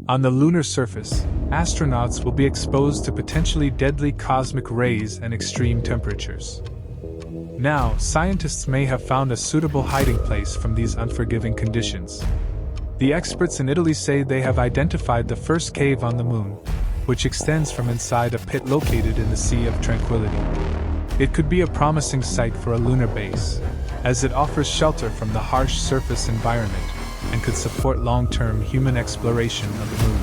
On the lunar surface, astronauts will be exposed to potentially deadly cosmic rays and extreme temperatures. Now, scientists may have found a suitable hiding place from these unforgiving conditions. The experts in Italy say they have identified the first cave on the moon, which extends from inside a pit located in the Sea of Tranquility. It could be a promising site for a lunar base, as it offers shelter from the harsh surface environment and could support long-term human exploration of the moon.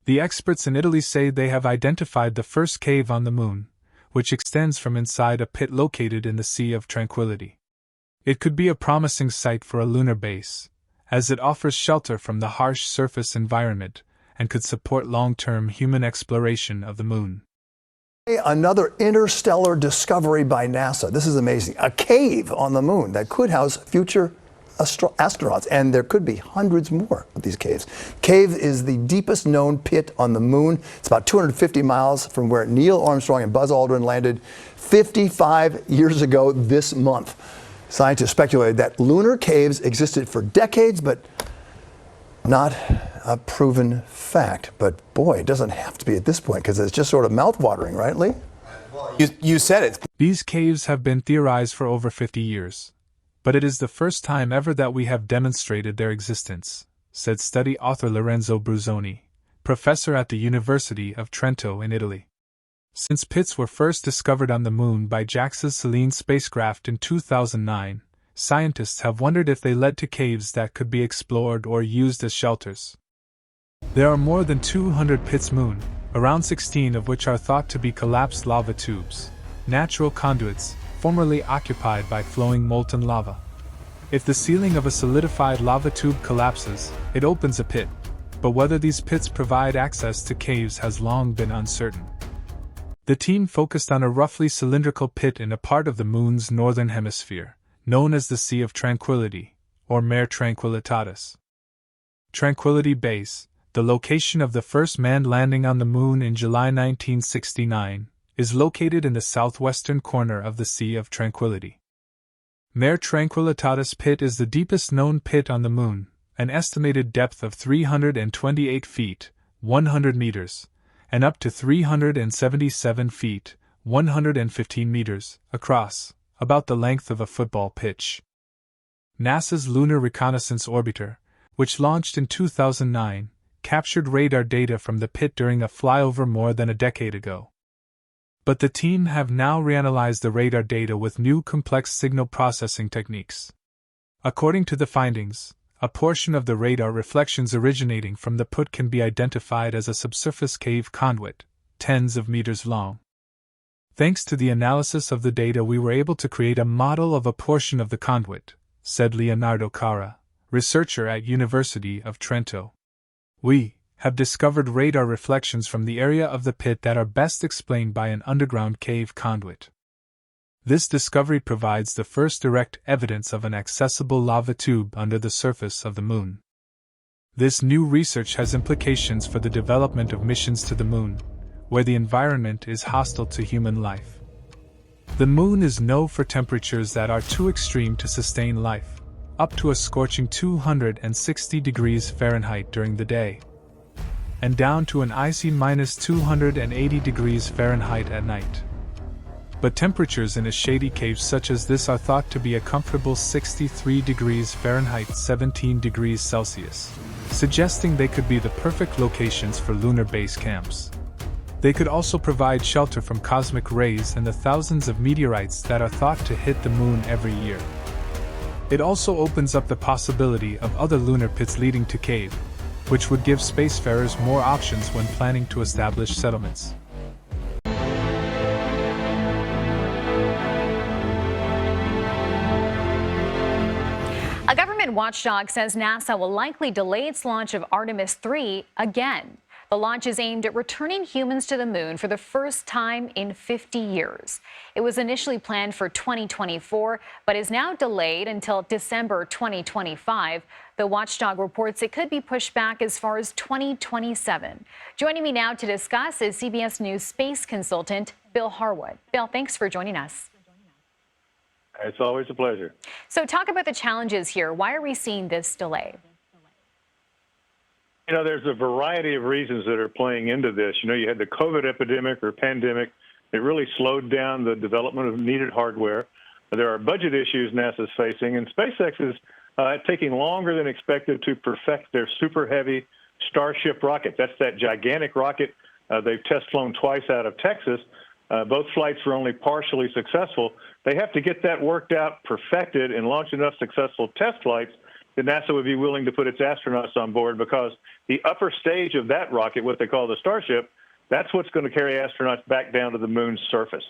The experts in Italy say they have identified the first cave on the moon, which extends from inside a pit located in the Sea of Tranquility. It could be a promising site for a lunar base, as it offers shelter from the harsh surface environment and could support long-term human exploration of the moon. Another interstellar discovery by NASA. This is amazing. A cave on the moon that could house future astronauts, and there could be hundreds more of these caves. Cave is the deepest known pit on the moon. It's about 250 miles from where Neil Armstrong and Buzz Aldrin landed 55 years ago this month. Scientists speculated that lunar caves existed for decades, but not a proven fact. But boy, it doesn't have to be at this point, because it's just sort of mouth-watering, right, Lee? You said it. These caves have been theorized for over 50 years, but it is the first time ever that we have demonstrated their existence, said study author Lorenzo Bruzzoni, professor at the University of Trento in Italy. Since pits were first discovered on the moon by JAXA's Selene spacecraft in 2009, scientists have wondered if they led to caves that could be explored or used as shelters. There are more than 200 pits moon, around 16 of which are thought to be collapsed lava tubes, natural conduits, formerly occupied by flowing molten lava. If the ceiling of a solidified lava tube collapses, it opens a pit, but whether these pits provide access to caves has long been uncertain. The team focused on a roughly cylindrical pit in a part of the moon's northern hemisphere, known as the Sea of Tranquility, or Mare Tranquillitatis. Tranquility Base, the location of the first manned landing on the moon in July 1969, is located in the southwestern corner of the Sea of Tranquility. Mare Tranquillitatis Pit is the deepest known pit on the moon, an estimated depth of 328 feet, 100 meters, and up to 377 feet, 115 meters, across, about the length of a football pitch. NASA's Lunar Reconnaissance Orbiter, which launched in 2009, captured radar data from the pit during a flyover more than a decade ago. But the team have now reanalyzed the radar data with new complex signal processing techniques. According to the findings, a portion of the radar reflections originating from the pit can be identified as a subsurface cave conduit, tens of meters long. Thanks to the analysis of the data, we were able to create a model of a portion of the conduit, said Leonardo Cara, researcher at University of Trento. We have discovered radar reflections from the area of the pit that are best explained by an underground cave conduit. This discovery provides the first direct evidence of an accessible lava tube under the surface of the moon. This new research has implications for the development of missions to the moon, where the environment is hostile to human life. The moon is known for temperatures that are too extreme to sustain life, up to a scorching 260 degrees Fahrenheit during the day, and down to an icy minus 280 degrees Fahrenheit at night. But temperatures in a shady cave such as this are thought to be a comfortable 63 degrees Fahrenheit 17 degrees Celsius, suggesting they could be the perfect locations for lunar base camps. They could also provide shelter from cosmic rays and the thousands of meteorites that are thought to hit the moon every year. It also opens up the possibility of other lunar pits leading to cave, which would give spacefarers more options when planning to establish settlements. A government watchdog says NASA will likely delay its launch of Artemis 3 again. The launch is aimed at returning humans to the moon for the first time in 50 years. It was initially planned for 2024, but is now delayed until December 2025. The watchdog reports it could be pushed back as far as 2027. Joining me now to discuss is CBS News space consultant Bill Harwood. Bill, thanks for joining us. It's always a pleasure. So talk about the challenges here. Why are we seeing this delay? You know, there's a variety of reasons that are playing into this. You know, you had the COVID epidemic or pandemic. It really slowed down the development of needed hardware. There are budget issues NASA's facing, and SpaceX is taking longer than expected to perfect their super heavy Starship rocket. That's that gigantic rocket. They've test flown twice out of Texas. Both flights were only partially successful. They have to get that worked out, perfected, and launch enough successful test flights that NASA would be willing to put its astronauts on board, because the upper stage of that rocket, what they call the Starship, that's what's going to carry astronauts back down to the moon's surface.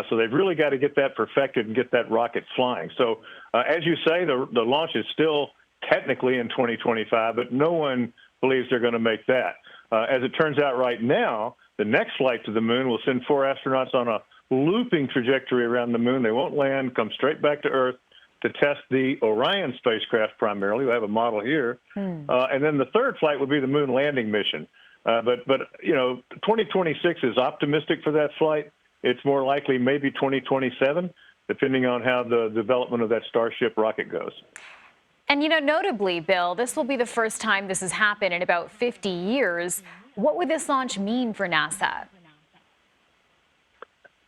So they've really got to get that perfected and get that rocket flying. So as you say, the launch is still technically in 2025, but no one believes they're going to make that. As it turns out right now, the next flight to the moon will send 4 astronauts on a looping trajectory around the moon. They won't land, come straight back to Earth to test the Orion spacecraft primarily. We have a model here. And then the third flight would be the moon landing mission. But you know, 2026 is optimistic for that flight. It's more likely maybe 2027, depending on how the development of that Starship rocket goes. And, you know, notably, Bill, this will be the first time this has happened in about 50 years. What would this launch mean for NASA?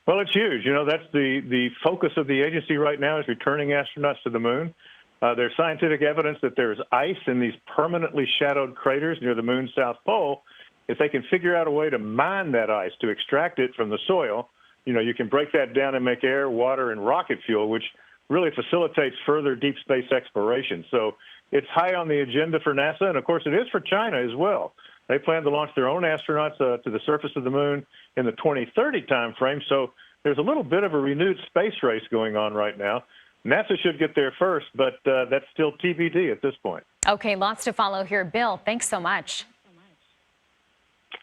Well, it's huge. You know, that's the focus of the agency right now, is returning astronauts to the moon. There's scientific evidence that there's ice in these permanently shadowed craters near the moon's south pole. If they can figure out a way to mine that ice, to extract it from the soil, you know, you can break that down and make air, water, and rocket fuel, which really facilitates further deep space exploration. So it's high on the agenda for NASA, and of course it is for China as well. They plan to launch their own astronauts to the surface of the moon in the 2030 timeframe. So there's a little bit of a renewed space race going on right now. NASA should get there first, but that's still TBD at this point. Okay, lots to follow here. Bill, thanks so much.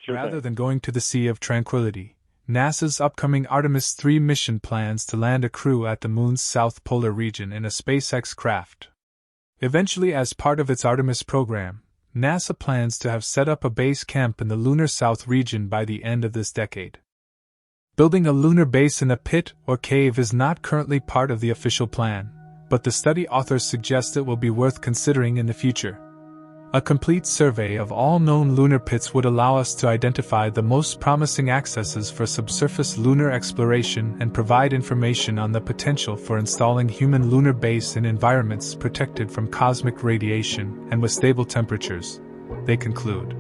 Sure Rather thing. than going to the Sea of Tranquility, NASA's upcoming Artemis 3 mission plans to land a crew at the moon's south polar region in a SpaceX craft. Eventually, as part of its Artemis program, NASA plans to have set up a base camp in the lunar south region by the end of this decade. Building a lunar base in a pit or cave is not currently part of the official plan, but the study authors suggest it will be worth considering in the future. A complete survey of all known lunar pits would allow us to identify the most promising accesses for subsurface lunar exploration and provide information on the potential for installing human lunar base in environments protected from cosmic radiation and with stable temperatures, they conclude.